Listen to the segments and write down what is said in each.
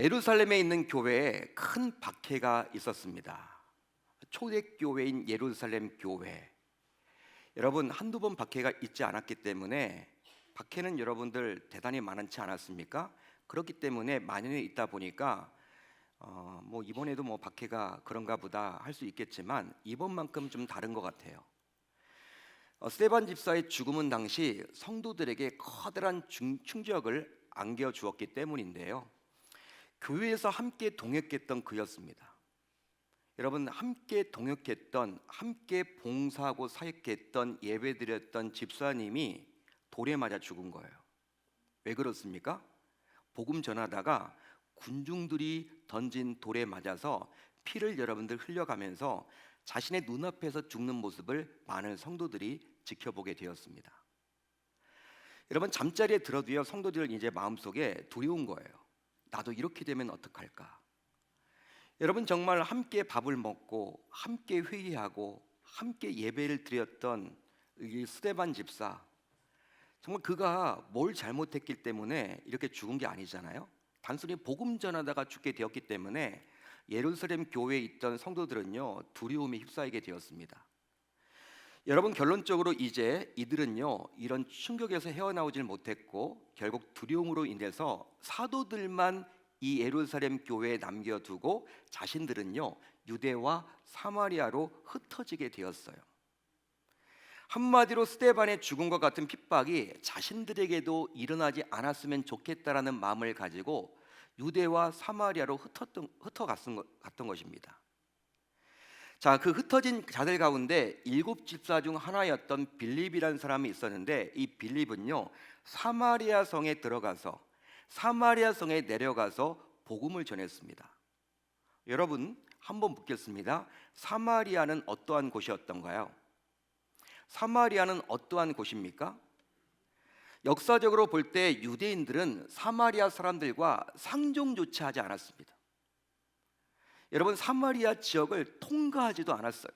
예루살렘에 있는 교회에 큰 박해가 있었습니다. 초대교회인 예루살렘 교회. 여러분, 한두 번 박해가 있지 않았기 때문에, 박해는 여러분들 대단히 많지 않았습니까? 그렇기 때문에 만연해 있다 보니까 이번에도 박해가 그런가 보다 할 수 있겠지만, 이번만큼 좀 다른 것 같아요. 스데반 집사의 죽음은 당시 성도들에게 커다란 충격을 안겨주었기 때문인데요, 교회에서 함께 동역했던 그였습니다. 여러분, 함께 동역했던, 함께 봉사하고 사역했던, 예배드렸던 집사님이 돌에 맞아 죽은 거예요. 왜 그렇습니까? 복음 전하다가 군중들이 던진 돌에 맞아서 피를 여러분들 흘려가면서 자신의 눈앞에서 죽는 모습을 많은 성도들이 지켜보게 되었습니다. 여러분, 잠자리에 들어도요, 성도들 이제 마음속에 두려운 거예요. 나도 이렇게 되면 어떡할까? 여러분, 정말 함께 밥을 먹고 함께 회의하고 함께 예배를 드렸던 이 스데반 집사, 정말 그가 뭘 잘못했기 때문에 이렇게 죽은 게 아니잖아요. 단순히 복음 전하다가 죽게 되었기 때문에 예루살렘 교회에 있던 성도들은요, 두려움에 휩싸이게 되었습니다. 여러분, 결론적으로 이제 이들은요, 이런 충격에서 헤어나오질 못했고 결국 두려움으로 인해서 사도들만 이 예루살렘 교회에 남겨두고 자신들은요, 유대와 사마리아로 흩어지게 되었어요. 한마디로 스데반의 죽음과 같은 핍박이 자신들에게도 일어나지 않았으면 좋겠다라는 마음을 가지고 유대와 사마리아로 흩어갔던 것입니다. 자, 그 흩어진 자들 가운데 7집사 중 하나였던 빌립이라는 사람이 있었는데, 이 빌립은요, 사마리아 성에 들어가서 사마리아 성에 내려가서 복음을 전했습니다. 여러분, 한번 묻겠습니다. 사마리아는 어떠한 곳이었던가요? 사마리아는 어떠한 곳입니까? 역사적으로 볼 때 유대인들은 사마리아 사람들과 상종조차 하지 않았습니다. 여러분, 사마리아 지역을 통과하지도 않았어요.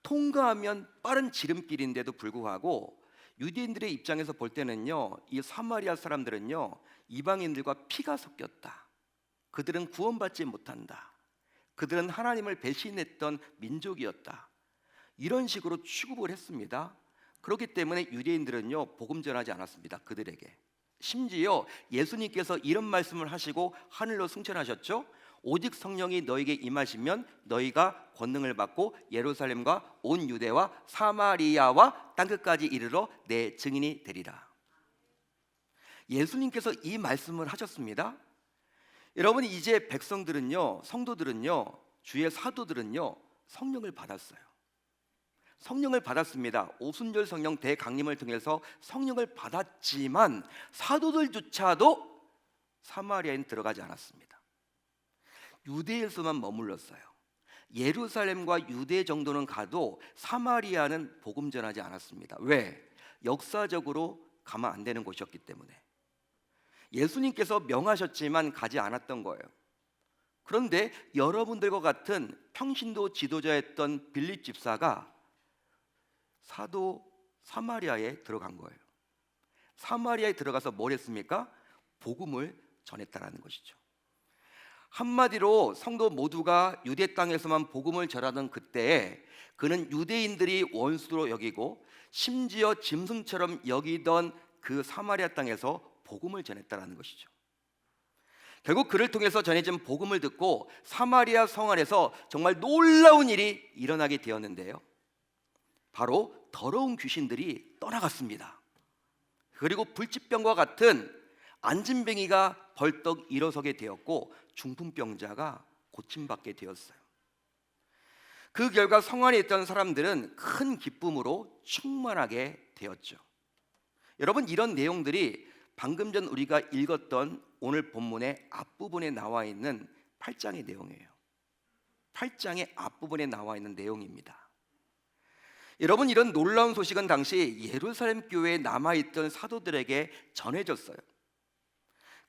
통과하면 빠른 지름길인데도 불구하고 유대인들의 입장에서 볼 때는요, 이 사마리아 사람들은요, 이방인들과 피가 섞였다. 그들은 구원받지 못한다. 그들은 하나님을 배신했던 민족이었다. 이런 식으로 취급을 했습니다. 그렇기 때문에 유대인들은요, 복음 전하지 않았습니다. 그들에게. 심지어 예수님께서 이런 말씀을 하시고 하늘로 승천하셨죠. 오직 성령이 너에게 임하시면 너희가 권능을 받고 예루살렘과 온 유대와 사마리아와 땅끝까지 이르러 내 증인이 되리라. 예수님께서 이 말씀을 하셨습니다. 여러분, 이제 백성들은요, 성도들은요, 주의 사도들은요, 성령을 받았어요. 성령을 받았습니다. 오순절 성령 대강림을 통해서 성령을 받았지만 사도들조차도 사마리아에 들어가지 않았습니다. 유대에서만 머물렀어요. 예루살렘과 유대 정도는 가도 사마리아는 복음 전하지 않았습니다. 왜? 역사적으로 가면 안 되는 곳이었기 때문에. 예수님께서 명하셨지만 가지 않았던 거예요. 그런데 여러분들과 같은 평신도 지도자였던 빌립 집사가 사도 사마리아에 들어간 거예요. 사마리아에 들어가서 뭘 했습니까? 복음을 전했다라는 것이죠. 한마디로 성도 모두가 유대 땅에서만 복음을 전하던 그때에 그는 유대인들이 원수로 여기고 심지어 짐승처럼 여기던 그 사마리아 땅에서 복음을 전했다라는 것이죠. 결국 그를 통해서 전해진 복음을 듣고 사마리아 성 안에서 정말 놀라운 일이 일어나게 되었는데요, 바로 더러운 귀신들이 떠나갔습니다. 그리고 불치병과 같은 안진뱅이가 벌떡 일어서게 되었고 중풍병자가 고침받게 되었어요. 그 결과 성 안에 있던 사람들은 큰 기쁨으로 충만하게 되었죠. 여러분, 이런 내용들이 방금 전 우리가 읽었던 오늘 본문의 앞부분에 나와 있는 8장의 내용이에요. 8장의 앞부분에 나와 있는 내용입니다. 여러분, 이런 놀라운 소식은 당시 예루살렘 교회에 남아있던 사도들에게 전해졌어요.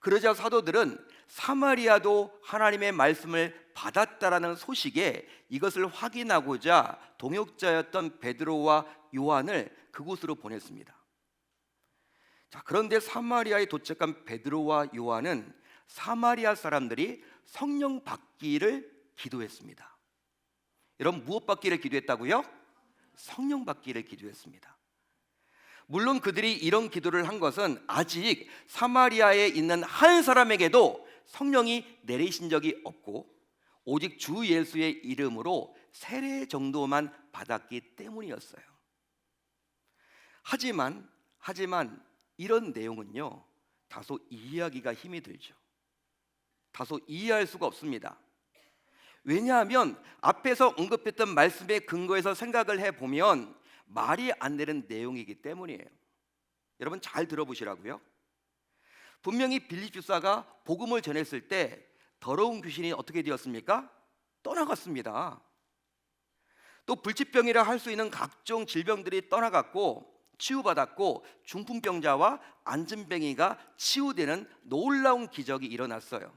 그러자 사도들은 사마리아도 하나님의 말씀을 받았다라는 소식에 이것을 확인하고자 동역자였던 베드로와 요한을 그곳으로 보냈습니다. 자, 그런데 사마리아에 도착한 베드로와 요한은 사마리아 사람들이 성령 받기를 기도했습니다. 여러분, 무엇 받기를 기도했다고요? 성령 받기를 기도했습니다. 물론 그들이 이런 기도를 한 것은 아직 사마리아에 있는 한 사람에게도 성령이 내리신 적이 없고 오직 주 예수의 이름으로 세례 정도만 받았기 때문이었어요. 하지만 이런 내용은요, 다소 이해하기가 힘이 들죠. 다소 이해할 수가 없습니다. 왜냐하면 앞에서 언급했던 말씀의 근거에서 생각을 해보면 말이 안 되는 내용이기 때문이에요. 여러분 잘 들어보시라고요. 분명히 빌립 집사가 복음을 전했을 때 더러운 귀신이 어떻게 되었습니까? 떠나갔습니다. 또 불치병이라 할 수 있는 각종 질병들이 떠나갔고 치유받았고 중풍병자와 안진뱅이가 치유되는 놀라운 기적이 일어났어요.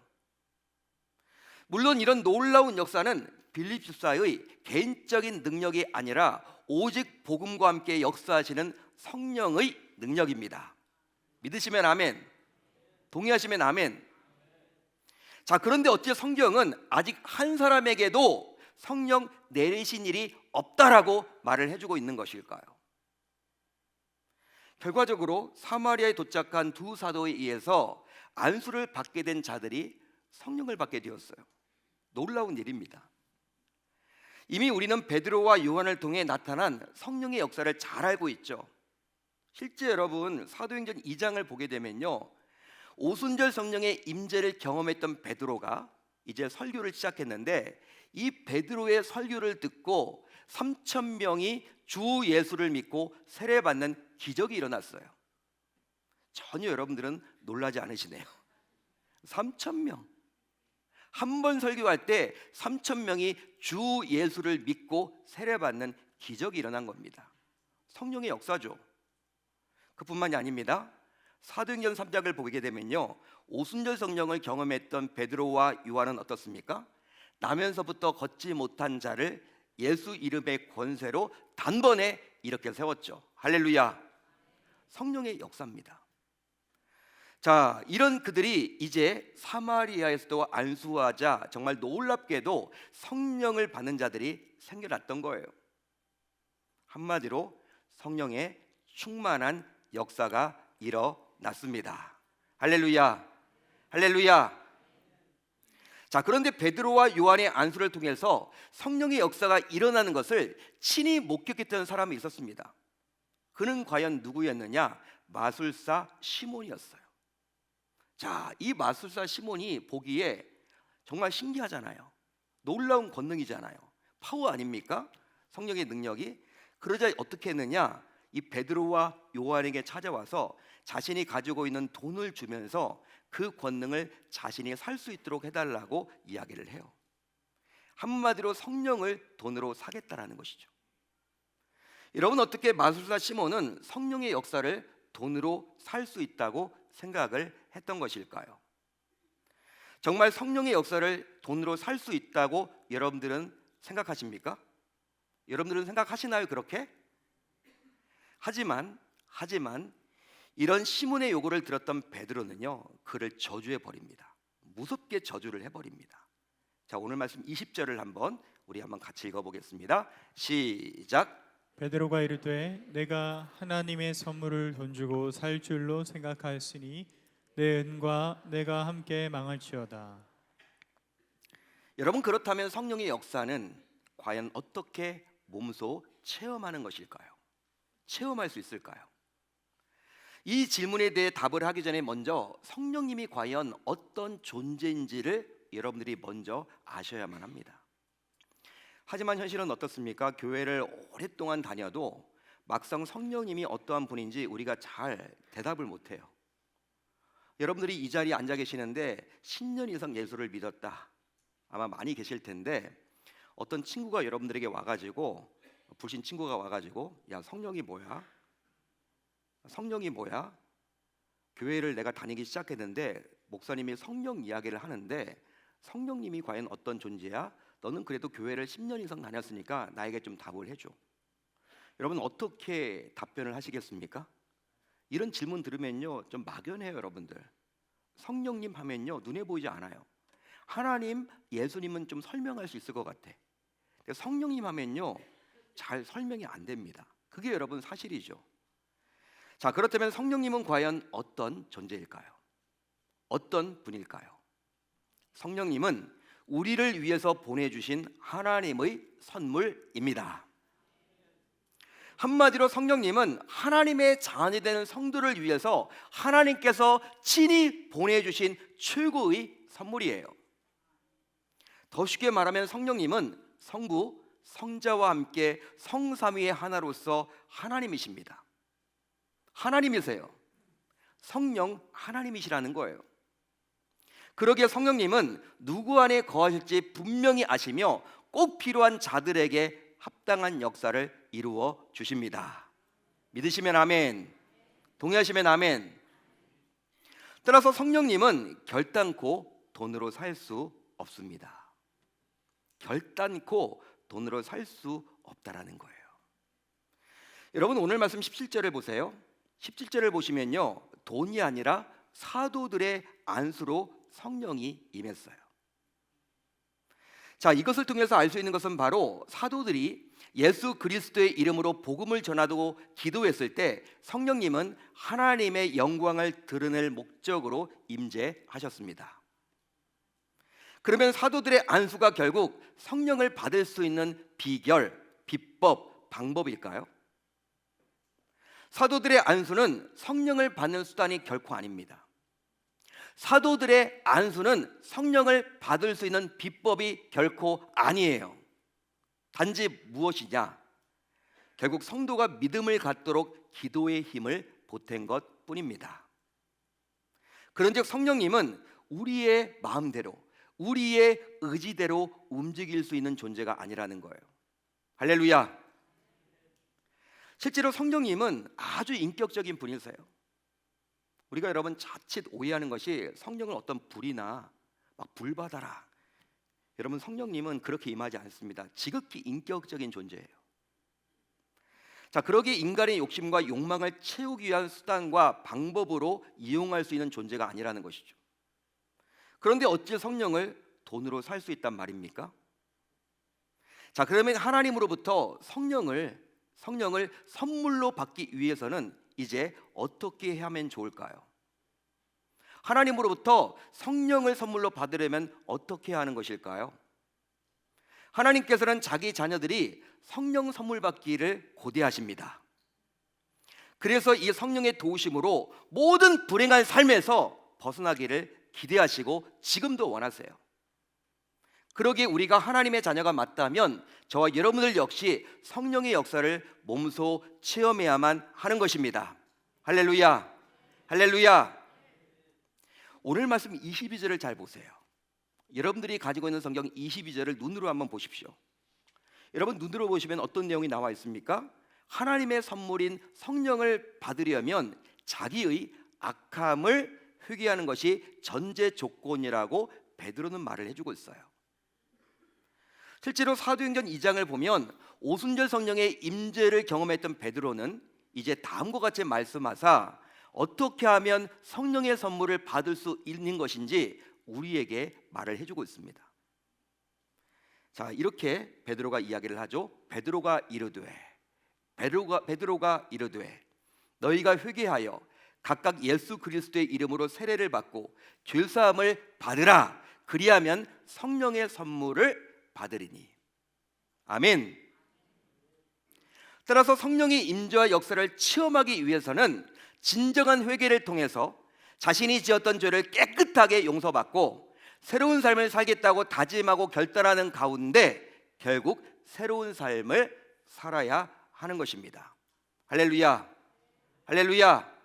물론 이런 놀라운 역사는 빌립 집사의 개인적인 능력이 아니라 오직 복음과 함께 역사하시는 성령의 능력입니다. 믿으시면 아멘, 동의하시면 아멘. 자, 그런데 어째 성경은 아직 한 사람에게도 성령 내리신 일이 없다라고 말을 해주고 있는 것일까요? 결과적으로 사마리아에 도착한 두 사도에 의해서 안수를 받게 된 자들이 성령을 받게 되었어요. 놀라운 일입니다. 이미 우리는 베드로와 요한을 통해 나타난 성령의 역사를 잘 알고 있죠. 실제 여러분 사도행전 2장을 보게 되면요, 오순절 성령의 임재를 경험했던 베드로가 이제 설교를 시작했는데 이 베드로의 설교를 듣고 3,000명이 주 예수를 믿고 세례받는 기적이 일어났어요. 전혀 여러분들은 놀라지 않으시네요. 3,000명, 한 번 설교할 때 3,000명이 주 예수를 믿고 세례받는 기적이 일어난 겁니다. 성령의 역사죠. 그뿐만이 아닙니다. 사도행전 3장을 보게 되면요, 오순절 성령을 경험했던 베드로와 요한은 어떻습니까? 나면서부터 걷지 못한 자를 예수 이름의 권세로 단번에 이렇게 세웠죠. 할렐루야. 성령의 역사입니다. 자, 이런 그들이 이제 사마리아에서도 안수하자 정말 놀랍게도 성령을 받는 자들이 생겨났던 거예요. 한마디로 성령의 충만한 역사가 일어났습니다. 할렐루야, 할렐루야. 자, 그런데 베드로와 요한의 안수를 통해서 성령의 역사가 일어나는 것을 친히 목격했던 사람이 있었습니다. 그는 과연 누구였느냐? 마술사 시몬이었어요. 자, 이 마술사 시몬이 보기에 정말 신기하잖아요. 놀라운 권능이잖아요. 파워 아닙니까? 성령의 능력이. 그러자 어떻게 했느냐? 이 베드로와 요한에게 찾아와서 자신이 가지고 있는 돈을 주면서 그 권능을 자신이 살 수 있도록 해달라고 이야기를 해요. 한마디로 성령을 돈으로 사겠다라는 것이죠. 여러분, 어떻게 마술사 시몬은 성령의 역사를 돈으로 살 수 있다고 생각을 했던 것일까요? 정말 성령의 역사를 돈으로 살 수 있다고 여러분들은 생각하십니까? 여러분들은 생각하시나요, 그렇게? 하지만 이런 시몬의 요구를 들었던 베드로는요, 그를 저주해 버립니다. 무섭게 저주를 해버립니다. 자, 오늘 말씀 20절을 우리 한번 같이 읽어보겠습니다. 시작. 베드로가 이르되 내가 하나님의 선물을 돈 주고 살 줄로 생각하였으니 내 은과 내가 함께 망할지어다. 여러분, 그렇다면 성령의 역사는 과연 어떻게 몸소 체험하는 것일까요? 체험할 수 있을까요? 이 질문에 대해 답을 하기 전에 먼저 성령님이 과연 어떤 존재인지를 여러분들이 먼저 아셔야만 합니다. 하지만 현실은 어떻습니까? 교회를 오랫동안 다녀도 막상 성령님이 어떠한 분인지 우리가 잘 대답을 못해요. 여러분들이 이 자리에 앉아 계시는데 10년 이상 예수를 믿었다, 아마 많이 계실 텐데 어떤 친구가 여러분들에게 와가지고, 불신 친구가 와가지고, 야, 성령이 뭐야? 성령이 뭐야? 교회를 내가 다니기 시작했는데 목사님이 성령 이야기를 하는데 성령님이 과연 어떤 존재야? 너는 그래도 교회를 10년 이상 다녔으니까 나에게 좀 답을 해줘. 여러분, 어떻게 답변을 하시겠습니까? 이런 질문 들으면요 좀 막연해요. 여러분들, 성령님 하면요 눈에 보이지 않아요. 하나님, 예수님은 좀 설명할 수 있을 것 같아. 근데 성령님 하면요 잘 설명이 안 됩니다. 그게 여러분 사실이죠. 자, 그렇다면 성령님은 과연 어떤 존재일까요? 어떤 분일까요? 성령님은 우리를 위해서 보내주신 하나님의 선물입니다. 한마디로 성령님은 하나님의 자녀이 되는 성도를 위해서 하나님께서 친히 보내주신 최고의 선물이에요. 더 쉽게 말하면 성령님은 성부, 성자와 함께 성삼위의 하나로서 하나님이십니다. 하나님이세요. 성령 하나님이시라는 거예요. 그러기에 성령님은 누구 안에 거하실지 분명히 아시며 꼭 필요한 자들에게 합당한 역사를 이루어 주십니다. 믿으시면 아멘, 동의하시면 아멘. 따라서 성령님은 결단코 돈으로 살 수 없습니다. 결단코 돈으로 살 수 없다라는 거예요. 여러분 오늘 말씀 17절을 보세요. 17절을 보시면요 돈이 아니라 사도들의 안수로 성령이 임했어요. 자, 이것을 통해서 알 수 있는 것은 바로 사도들이 예수 그리스도의 이름으로 복음을 전하고 기도했을 때 성령님은 하나님의 영광을 드러낼 목적으로 임재하셨습니다. 그러면 사도들의 안수가 결국 성령을 받을 수 있는 비결, 비법, 방법일까요? 사도들의 안수는 성령을 받는 수단이 결코 아닙니다. 사도들의 안수는 성령을 받을 수 있는 비법이 결코 아니에요. 단지 무엇이냐? 결국 성도가 믿음을 갖도록 기도의 힘을 보탠 것 뿐입니다. 그런즉 성령님은 우리의 마음대로, 우리의 의지대로 움직일 수 있는 존재가 아니라는 거예요. 할렐루야. 실제로 성령님은 아주 인격적인 분이세요. 우리가 여러분 자칫 오해하는 것이 성령을 어떤 불이나 막 불받아라. 여러분 성령님은 그렇게 임하지 않습니다. 지극히 인격적인 존재예요. 자, 그러기에 인간의 욕심과 욕망을 채우기 위한 수단과 방법으로 이용할 수 있는 존재가 아니라는 것이죠. 그런데 어찌 성령을 돈으로 살 수 있단 말입니까? 자, 그러면 하나님으로부터 성령을 선물로 받기 위해서는 이제 어떻게 하면 좋을까요? 하나님으로부터 성령을 선물로 받으려면 어떻게 하는 것일까요? 하나님께서는 자기 자녀들이 성령 선물 받기를 고대하십니다. 그래서 이 성령의 도우심으로 모든 불행한 삶에서 벗어나기를 기대하시고 지금도 원하세요. 그러기에 우리가 하나님의 자녀가 맞다면 저와 여러분들 역시 성령의 역사를 몸소 체험해야만 하는 것입니다. 할렐루야, 할렐루야. 오늘 말씀 22절을 잘 보세요. 여러분들이 가지고 있는 성경 22절을 눈으로 한번 보십시오. 여러분 눈으로 보시면 어떤 내용이 나와 있습니까? 하나님의 선물인 성령을 받으려면 자기의 악함을 회개하는 것이 전제 조건이라고 베드로는 말을 해주고 있어요. 실제로 사도행전 2장을 보면 오순절 성령의 임재를 경험했던 베드로는 이제 다음과 같이 말씀하사 어떻게 하면 성령의 선물을 받을 수 있는 것인지 우리에게 말을 해주고 있습니다. 자, 이렇게 베드로가 이야기를 하죠. 베드로가 이르되 너희가 회개하여 각각 예수 그리스도의 이름으로 세례를 받고 죄 사함을 받으라. 그리하면 성령의 선물을 받으리니. 아멘. 따라서 성령의 임재와 역사를 체험하기 위해서는 진정한 회개를 통해서 자신이 지었던 죄를 깨끗하게 용서받고 새로운 삶을 살겠다고 다짐하고 결단하는 가운데 결국 새로운 삶을 살아야 하는 것입니다. 할렐루야, 할렐루야.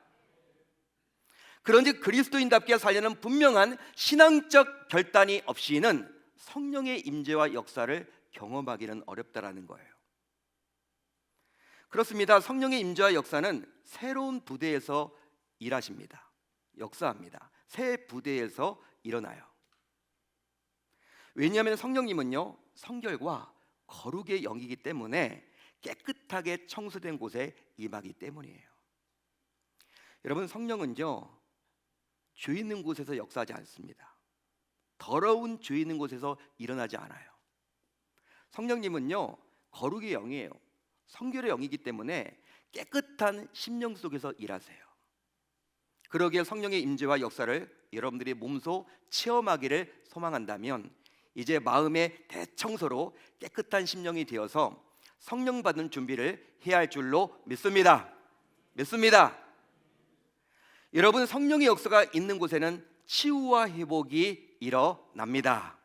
그런즉 그리스도인답게 살려는 분명한 신앙적 결단이 없이는 성령의 임재와 역사를 경험하기는 어렵다라는 거예요. 그렇습니다. 성령의 임재와 역사는 새로운 부대에서 일하십니다. 역사합니다. 새 부대에서 일어나요. 왜냐하면 성령님은요 성결과 거룩의 영이기 때문에 깨끗하게 청소된 곳에 임하기 때문이에요. 여러분 성령은요 죄 있는 곳에서 역사하지 않습니다. 더러운 죄 있는 곳에서 일어나지 않아요. 성령님은요, 거룩의 영이에요. 성결의 영이기 때문에 깨끗한 심령 속에서 일하세요. 그러기에 성령의 임재와 역사를 여러분들이 몸소 체험하기를 소망한다면 이제 마음의 대청소로 깨끗한 심령이 되어서 성령 받는 준비를 해야 할 줄로 믿습니다. 여러분, 성령의 역사가 있는 곳에는 치유와 회복이 일어납니다.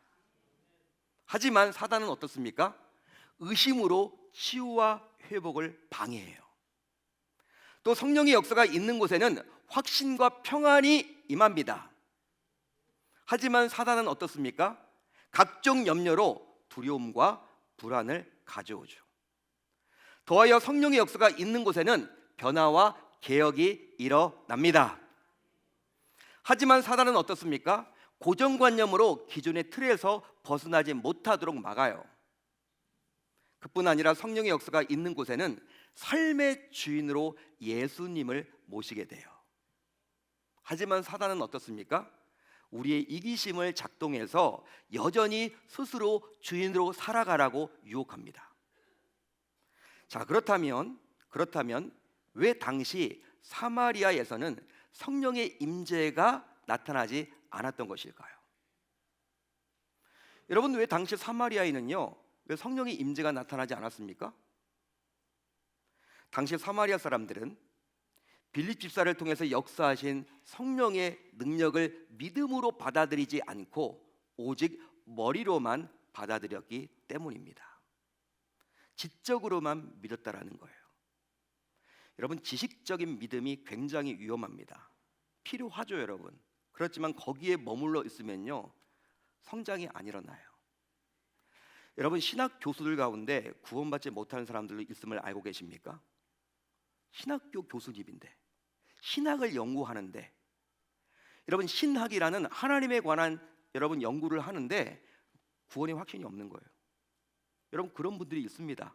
하지만 사단은 어떻습니까? 의심으로 치유와 회복을 방해해요. 또 성령의 역사가 있는 곳에는 확신과 평안이 임합니다. 하지만 사단은 어떻습니까? 각종 염려로 두려움과 불안을 가져오죠. 더하여 성령의 역사가 있는 곳에는 변화와 개혁이 일어납니다. 하지만 사단은 어떻습니까? 고정관념으로 기존의 틀에서 벗어나지 못하도록 막아요. 그뿐 아니라 성령의 역사가 있는 곳에는 삶의 주인으로 예수님을 모시게 돼요. 하지만 사단은 어떻습니까? 우리의 이기심을 작동해서 여전히 스스로 주인으로 살아가라고 유혹합니다. 자, 그렇다면 왜 당시 사마리아에서는 성령의 임재가 나타나지 않았던 것일까요? 여러분, 왜 당시 사마리아에는요, 왜 성령의 임재가 나타나지 않았습니까? 당시 사마리아 사람들은 빌립 집사를 통해서 역사하신 성령의 능력을 믿음으로 받아들이지 않고 오직 머리로만 받아들였기 때문입니다. 지적으로만 믿었다라는 거예요. 여러분, 지식적인 믿음이 굉장히 위험합니다. 필요하죠, 여러분. 그렇지만 거기에 머물러 있으면요, 성장이 안 일어나요. 여러분, 신학 교수들 가운데 구원받지 못하는 사람들도 있음을 알고 계십니까? 신학교 교수님인데, 신학을 연구하는데, 여러분, 신학이라는 하나님에 관한 여러분 연구를 하는데 구원의 확신이 없는 거예요. 여러분, 그런 분들이 있습니다.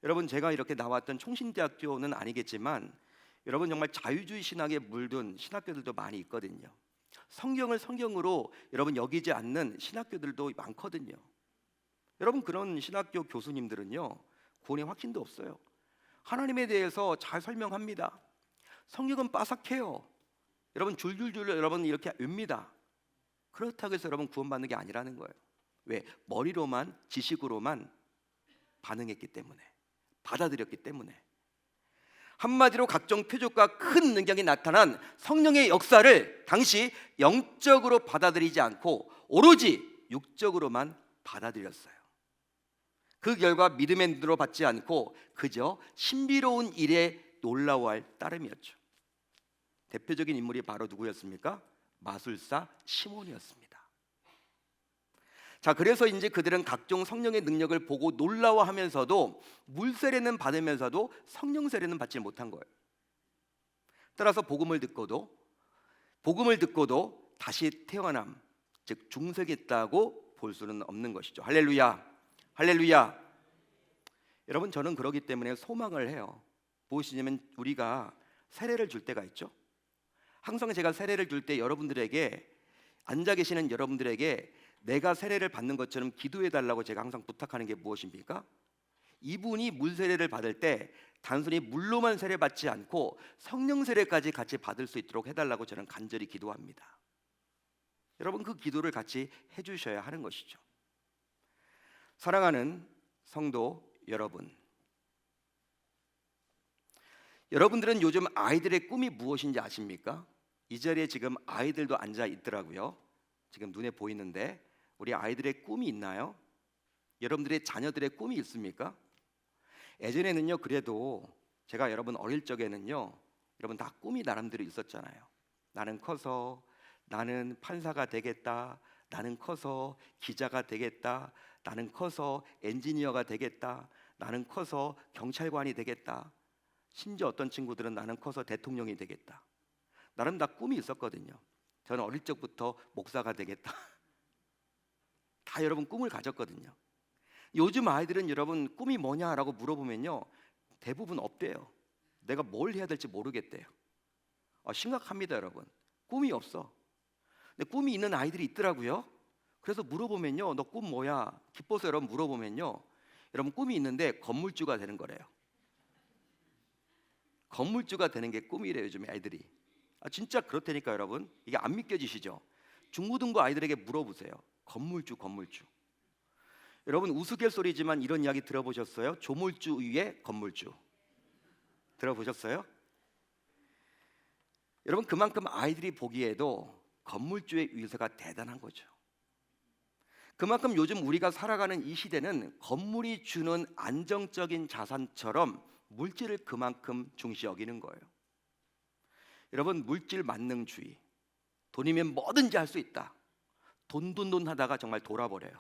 여러분, 제가 이렇게 나왔던 총신대학교는 아니겠지만 여러분, 정말 자유주의 신학에 물든 신학교들도 많이 있거든요. 성경을 성경으로 여러분 여기지 않는 신학교들도 많거든요. 여러분, 그런 신학교 교수님들은요, 구원의 확신도 없어요. 하나님에 대해서 잘 설명합니다. 성경은 빠삭해요. 여러분, 줄줄줄 여러분 이렇게 읊니다. 그렇다고 해서 여러분 구원받는 게 아니라는 거예요. 왜? 머리로만, 지식으로만 반응했기 때문에, 받아들였기 때문에. 한마디로 각종 표적과 큰 능력이 나타난 성령의 역사를 당시 영적으로 받아들이지 않고 오로지 육적으로만 받아들였어요. 그 결과 믿음의 눈으로 받지 않고 그저 신비로운 일에 놀라워할 따름이었죠. 대표적인 인물이 바로 누구였습니까? 마술사 시몬이었습니다. 자, 그래서 이제 그들은 각종 성령의 능력을 보고 놀라워하면서도 물세례는 받으면서도 성령 세례는 받지 못한 거예요. 따라서 복음을 듣고도 다시 태어남, 즉 중생했다고 볼 수는 없는 것이죠. 할렐루야. 여러분, 저는 그러기 때문에 소망을 해요. 무엇이냐면 우리가 세례를 줄 때가 있죠. 항상 제가 세례를 줄 때 여러분들에게, 앉아 계시는 여러분들에게 내가 세례를 받는 것처럼 기도해 달라고 제가 항상 부탁하는 게 무엇입니까? 이분이 물 세례를 받을 때 단순히 물로만 세례 받지 않고 성령 세례까지 같이 받을 수 있도록 해달라고 저는 간절히 기도합니다. 여러분, 그 기도를 같이 해주셔야 하는 것이죠. 사랑하는 성도 여러분, 여러분들은 요즘 아이들의 꿈이 무엇인지 아십니까? 이 자리에 지금 아이들도 앉아 있더라고요. 지금 눈에 보이는데 우리 아이들의 꿈이 있나요? 여러분들의 자녀들의 꿈이 있습니까? 예전에는요, 그래도 제가 여러분 어릴 적에는요, 여러분 다 꿈이 나름대로 있었잖아요. 나는 커서 나는 판사가 되겠다, 나는 커서 기자가 되겠다, 나는 커서 엔지니어가 되겠다, 나는 커서 경찰관이 되겠다, 심지어 어떤 친구들은 나는 커서 대통령이 되겠다. 나름 다 꿈이 있었거든요. 저는 어릴 적부터 목사가 되겠다. 다 여러분 꿈을 가졌거든요. 요즘 아이들은 여러분 꿈이 뭐냐라고 물어보면요, 대부분 없대요. 내가 뭘 해야 될지 모르겠대요. 심각합니다, 여러분. 꿈이 없어. 근데 꿈이 있는 아이들이 있더라고요. 그래서 물어보면요, 너 꿈 뭐야? 기뻐서 여러분 물어보면요, 여러분 꿈이 있는데 건물주가 되는 거래요. 건물주가 되는 게 꿈이래요, 요즘 아이들이. 진짜 그렇다니까 여러분. 이게 안 믿겨지시죠? 중고등부 아이들에게 물어보세요. 건물주, 건물주. 여러분 우스갯소리지만 이런 이야기 들어보셨어요? 조물주 위에 건물주. 들어보셨어요? 여러분 그만큼 아이들이 보기에도 건물주의 위세가 대단한 거죠. 그만큼 요즘 우리가 살아가는 이 시대는 건물이 주는 안정적인 자산처럼 물질을 그만큼 중시 여기는 거예요. 여러분 물질 만능주의, 돈이면 뭐든지 할 수 있다. 돈 하다가 정말 돌아버려요.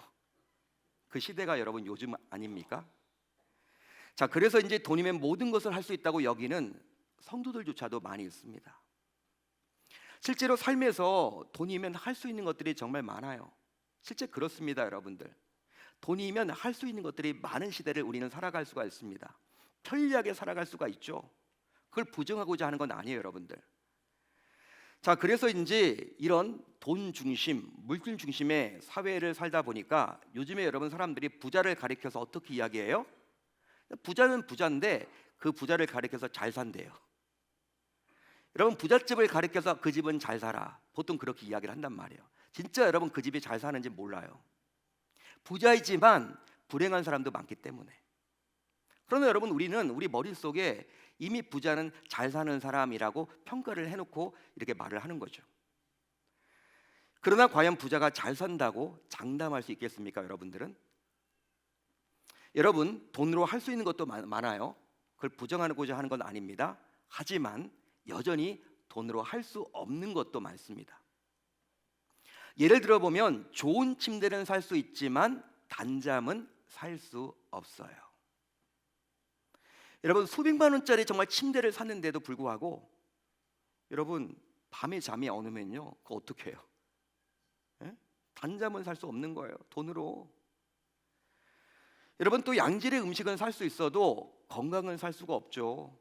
그 시대가 여러분 요즘 아닙니까? 자, 그래서 이제 돈이면 모든 것을 할 수 있다고 여기는 성도들조차도 많이 있습니다. 실제로 삶에서 돈이면 할 수 있는 것들이 정말 많아요. 실제 그렇습니다, 여러분들. 돈이면 할 수 있는 것들이 많은 시대를 우리는 살아갈 수가 있습니다. 편리하게 살아갈 수가 있죠. 그걸 부정하고자 하는 건 아니에요, 여러분들. 자, 그래서 이제 이런 돈 중심, 물질 중심의 사회를 살다 보니까 요즘에 여러분 사람들이 부자를 가리켜서 어떻게 이야기해요? 부자는 부자인데 그 부자를 가리켜서 잘 산대요. 여러분 부잣집을 가리켜서 그 집은 잘 살아. 보통 그렇게 이야기를 한단 말이에요. 진짜 여러분 그 집이 잘 사는지 몰라요. 부자이지만 불행한 사람도 많기 때문에. 그러나 여러분 우리는 우리 머릿속에 이미 부자는 잘 사는 사람이라고 평가를 해놓고 이렇게 말을 하는 거죠. 그러나 과연 부자가 잘 산다고 장담할 수 있겠습니까, 여러분들은? 여러분 돈으로 할 수 있는 것도 많아요. 그걸 부정하고자 하는 건 아닙니다. 하지만 여전히 돈으로 할 수 없는 것도 많습니다. 예를 들어 보면 좋은 침대는 살 수 있지만 단잠은 살 수 없어요. 여러분 수백만 원짜리 정말 침대를 샀는데도 불구하고 여러분 밤에 잠이 안 오면요, 그거 어떻게 해요? 예? 단잠은 살 수 없는 거예요, 돈으로. 여러분 또 양질의 음식은 살 수 있어도 건강은 살 수가 없죠.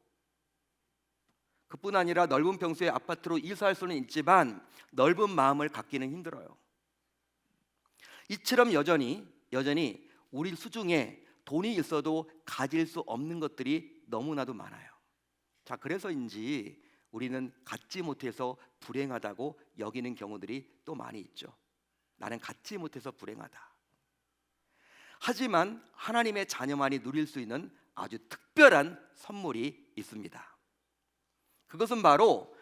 그뿐 아니라 넓은 평수의 아파트로 이사할 수는 있지만 넓은 마음을 갖기는 힘들어요. 이처럼 여전히 우리 수중에 돈이 있어도 가질 수 없는 것들이 너무나도 많아요. 자, 그래서인지 우리는 갖지 못해서 불행하다고 여기는 경우들이 또 많이 있죠. 나는 갖지 못해서 불행하다. 하지만 하나님의 자녀만이 누릴 수 있는 아주 특별한 선물이 있습니다. 그것은 바로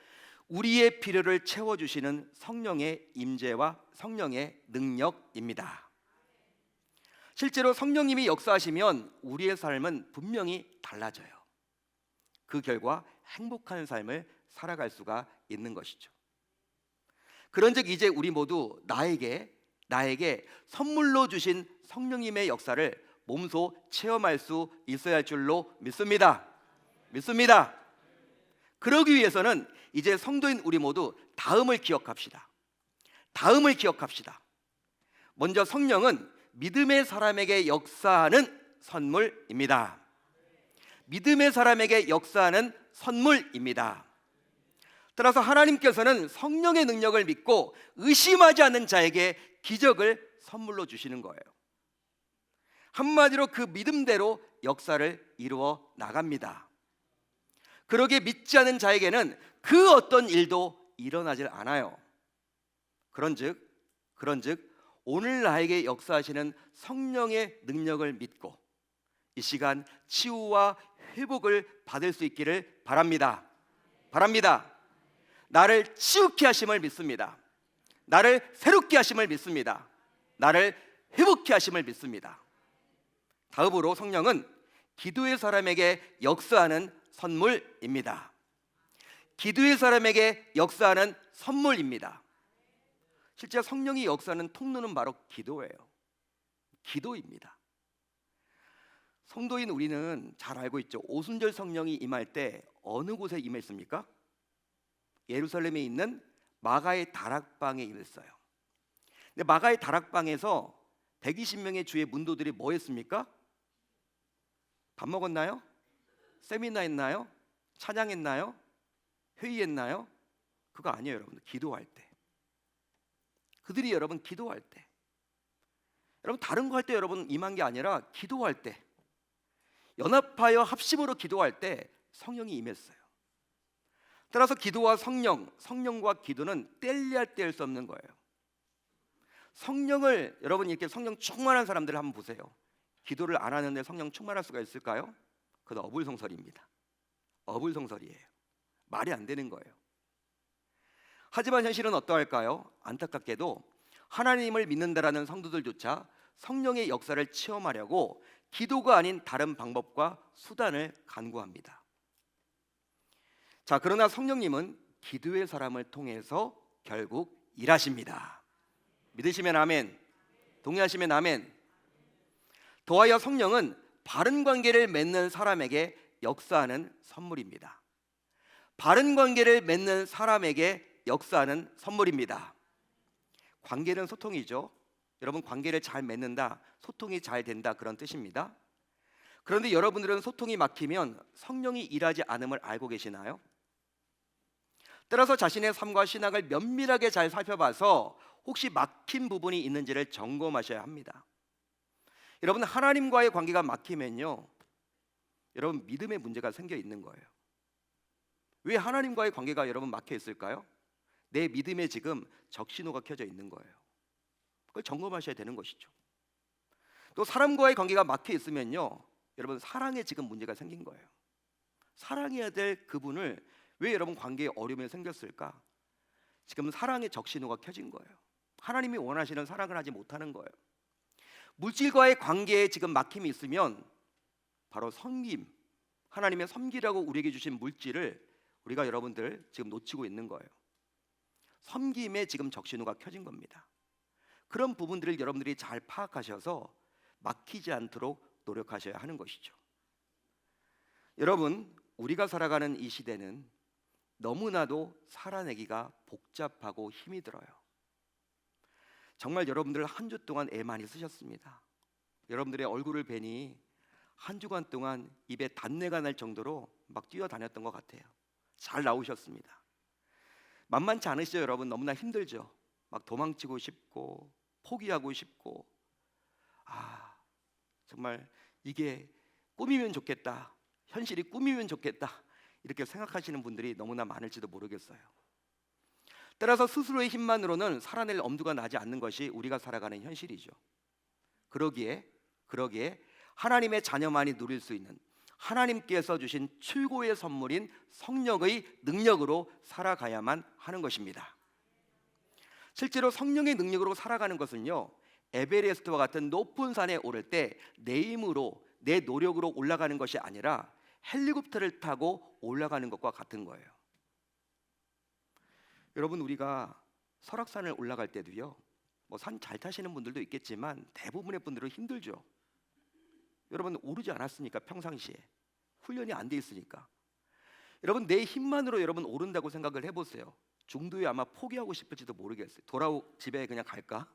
우리의 필요를 채워주시는 성령의 임재와 성령의 능력입니다. 실제로 성령님이 역사하시면 우리의 삶은 분명히 달라져요. 그 결과 행복한 삶을 살아갈 수가 있는 것이죠. 그런즉 이제 우리 모두 나에게 선물로 주신 성령님의 역사를 몸소 체험할 수 있어야 할 줄로 믿습니다. 그러기 위해서는 이제 성도인 우리 모두 다음을 기억합시다. 먼저 성령은 믿음의 사람에게 역사하는 선물입니다. 따라서 하나님께서는 성령의 능력을 믿고 의심하지 않는 자에게 기적을 선물로 주시는 거예요. 한마디로 그 믿음대로 역사를 이루어 나갑니다. 그러게 믿지 않은 자에게는 그 어떤 일도 일어나질 않아요. 그런즉 오늘 나에게 역사하시는 성령의 능력을 믿고 이 시간 치유와 회복을 받을 수 있기를 바랍니다. 나를 치유케 하심을 믿습니다. 나를 새롭게 하심을 믿습니다. 나를 회복케 하심을 믿습니다. 다음으로 성령은 기도의 사람에게 역사하는 선물입니다. 실제 성령이 역사하는 통로는 바로 기도입니다. 성도인 우리는 잘 알고 있죠. 오순절 성령이 임할 때 어느 곳에 임했습니까? 예루살렘에 있는 마가의 다락방에 임했어요. 근데 마가의 다락방에서 120명의 주의 문도들이 뭐 했습니까? 밥 먹었나요? 세미나 했나요? 찬양했나요? 회의했나요? 그거 아니에요, 여러분. 기도할 때. 그들이 여러분 기도할 때, 여러분 다른 거 할 때 여러분 임한 게 아니라 기도할 때, 연합하여 합심으로 기도할 때 성령이 임했어요. 따라서 기도와 성령과 기도는 뗄래야 뗄 수 없는 거예요. 성령을 여러분 이렇게 성령 충만한 사람들을 한번 보세요. 기도를 안 하는데 성령 충만할 수가 있을까요? 그건 어불성설입니다. 어불성설이에요. 말이 안 되는 거예요. 하지만 현실은 어떠할까요? 안타깝게도 하나님을 믿는다라는 성도들조차 성령의 역사를 체험하려고 기도가 아닌 다른 방법과 수단을 간구합니다. 자, 그러나 성령님은 기도의 사람을 통해서 결국 일하십니다. 믿으시면 아멘, 동의하시면 아멘. 더하여 성령은 바른 관계를 맺는 사람에게 역사하는 선물입니다. 바른 관계를 맺는 사람에게 역사하는 선물입니다. 관계는 소통이죠. 여러분 관계를 잘 맺는다, 소통이 잘 된다, 그런 뜻입니다. 그런데 여러분들은 소통이 막히면 성령이 일하지 않음을 알고 계시나요? 따라서 자신의 삶과 신앙을 면밀하게 잘 살펴봐서 혹시 막힌 부분이 있는지를 점검하셔야 합니다. 여러분 하나님과의 관계가 막히면요, 여러분 믿음의 문제가 생겨 있는 거예요. 왜 하나님과의 관계가 여러분 막혀 있을까요? 내 믿음에 지금 적신호가 켜져 있는 거예요. 그걸 점검하셔야 되는 것이죠. 또 사람과의 관계가 막혀 있으면요, 여러분 사랑에 지금 문제가 생긴 거예요. 사랑해야 될 그분을 왜 여러분 관계에 어려움이 생겼을까? 지금 사랑의 적신호가 켜진 거예요. 하나님이 원하시는 사랑을 하지 못하는 거예요. 물질과의 관계에 지금 막힘이 있으면 바로 섬김, 하나님의 섬기라고 우리에게 주신 물질을 우리가 여러분들 지금 놓치고 있는 거예요. 섬김에 지금 적신호가 켜진 겁니다. 그런 부분들을 여러분들이 잘 파악하셔서 막히지 않도록 노력하셔야 하는 것이죠. 여러분 우리가 살아가는 이 시대는 너무나도 살아내기가 복잡하고 힘이 들어요. 정말 여러분들 한 주 동안 애 많이 쓰셨습니다. 여러분들의 얼굴을 뵈니 한 주간 동안 입에 단내가 날 정도로 막 뛰어다녔던 것 같아요. 잘 나오셨습니다. 만만치 않으시죠 여러분? 너무나 힘들죠. 막 도망치고 싶고 포기하고 싶고, 정말 이게 꿈이면 좋겠다, 현실이 꿈이면 좋겠다, 이렇게 생각하시는 분들이 너무나 많을지도 모르겠어요. 따라서 스스로의 힘만으로는 살아낼 엄두가 나지 않는 것이 우리가 살아가는 현실이죠. 그러기에 하나님의 자녀만이 누릴 수 있는 하나님께서 주신 최고의 선물인 성령의 능력으로 살아가야만 하는 것입니다. 실제로 성령의 능력으로 살아가는 것은요, 에베레스트와 같은 높은 산에 오를 때 내 힘으로 내 노력으로 올라가는 것이 아니라 헬리콥터를 타고 올라가는 것과 같은 거예요. 여러분 우리가 설악산을 올라갈 때도요, 뭐 산 잘 타시는 분들도 있겠지만 대부분의 분들은 힘들죠. 여러분 오르지 않았으니까, 평상시에 훈련이 안 돼 있으니까. 여러분 내 힘만으로 여러분 오른다고 생각을 해보세요. 중도에 아마 포기하고 싶을지도 모르겠어요. 집에 그냥 갈까?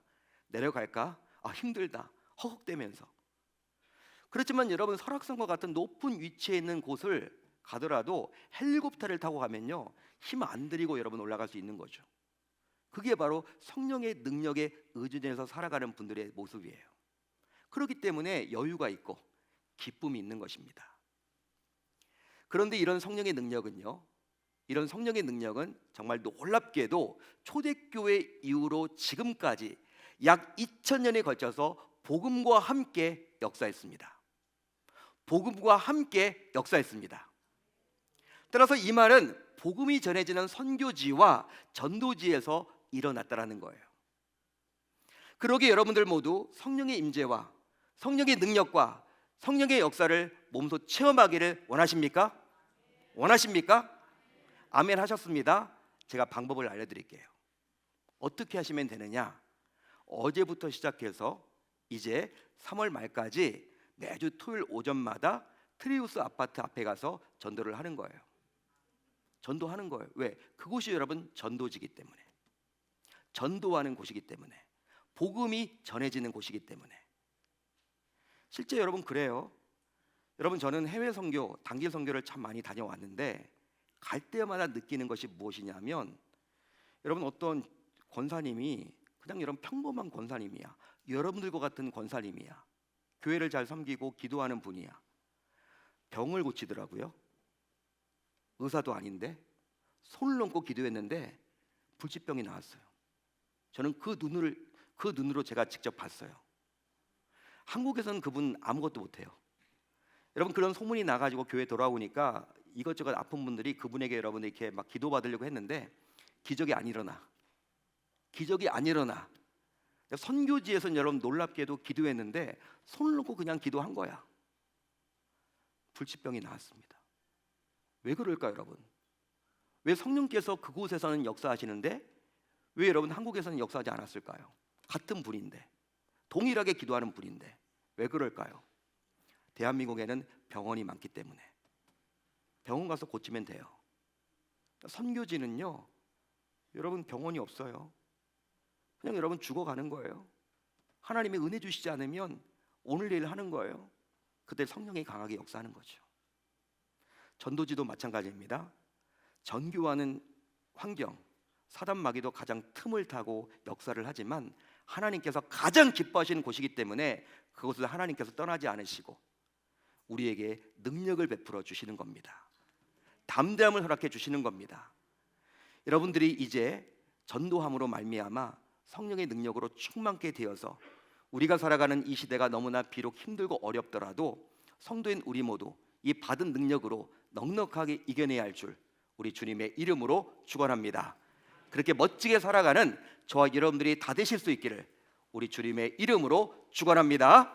내려갈까? 힘들다, 허걱대면서. 그렇지만 여러분 설악산과 같은 높은 위치에 있는 곳을 가더라도 헬리콥터를 타고 가면요, 힘 안 들이고 여러분 올라갈 수 있는 거죠. 그게 바로 성령의 능력에 의존해서 살아가는 분들의 모습이에요. 그렇기 때문에 여유가 있고 기쁨이 있는 것입니다. 그런데 이런 성령의 능력은 정말 놀랍게도 초대교회 이후로 지금까지 약 2000년에 걸쳐서 복음과 함께 역사했습니다. 복음과 함께 역사했습니다. 따라서 이 말은 복음이 전해지는 선교지와 전도지에서 일어났다라는 거예요. 그러기에 여러분들 모두 성령의 임재와 성령의 능력과 성령의 역사를 몸소 체험하기를 원하십니까? 원하십니까? 아멘 하셨습니다. 제가 방법을 알려드릴게요. 어떻게 하시면 되느냐? 어제부터 시작해서 이제 3월 말까지 매주 토요일 오전마다 트리우스 아파트 앞에 가서 전도를 하는 거예요. 전도하는 거예요. 왜? 그곳이 여러분 전도지기 때문에, 전도하는 곳이기 때문에, 복음이 전해지는 곳이기 때문에. 실제 여러분 그래요. 여러분 저는 해외 선교, 단기 선교를 참 많이 다녀왔는데 갈 때마다 느끼는 것이 무엇이냐면, 여러분 어떤 권사님이 그냥 여러분 평범한 권사님이야. 여러분들과 같은 권사님이야. 교회를 잘 섬기고 기도하는 분이야. 병을 고치더라고요. 의사도 아닌데 손을 얹고 기도했는데 불치병이 나왔어요. 저는 그 눈으로 제가 직접 봤어요. 한국에서는 그분 아무것도 못해요. 여러분 그런 소문이 나가지고 교회 돌아오니까 이것저것 아픈 분들이 그분에게 여러분 이렇게 막 기도받으려고 했는데 기적이 안 일어나. 기적이 안 일어나. 선교지에서는 여러분 놀랍게도 기도했는데 손을 놓고 그냥 기도한 거야. 불치병이 나왔습니다. 왜 그럴까요, 여러분? 왜 성령께서 그곳에서는 역사하시는데 왜 여러분 한국에서는 역사하지 않았을까요? 같은 분인데, 동일하게 기도하는 분인데 왜 그럴까요? 대한민국에는 병원이 많기 때문에. 병원 가서 고치면 돼요. 선교지는요, 여러분 병원이 없어요. 그냥 여러분 죽어가는 거예요. 하나님의 은혜 주시지 않으면 오늘 내일 하는 거예요. 그때 성령이 강하게 역사하는 거죠. 전도지도 마찬가지입니다. 전교하는 환경, 사단 마귀도 가장 틈을 타고 역사를 하지만 하나님께서 가장 기뻐하시는 곳이기 때문에 그곳을 하나님께서 떠나지 않으시고 우리에게 능력을 베풀어 주시는 겁니다. 담대함을 허락해 주시는 겁니다. 여러분들이 이제 전도함으로 말미암아 성령의 능력으로 충만케 되어서 우리가 살아가는 이 시대가 너무나 비록 힘들고 어렵더라도 성도인 우리 모두 이 받은 능력으로 넉넉하게 이겨내야 할 줄 우리 주님의 이름으로 축원합니다. 그렇게 멋지게 살아가는 저와 여러분들이 다 되실 수 있기를 우리 주님의 이름으로 축원합니다.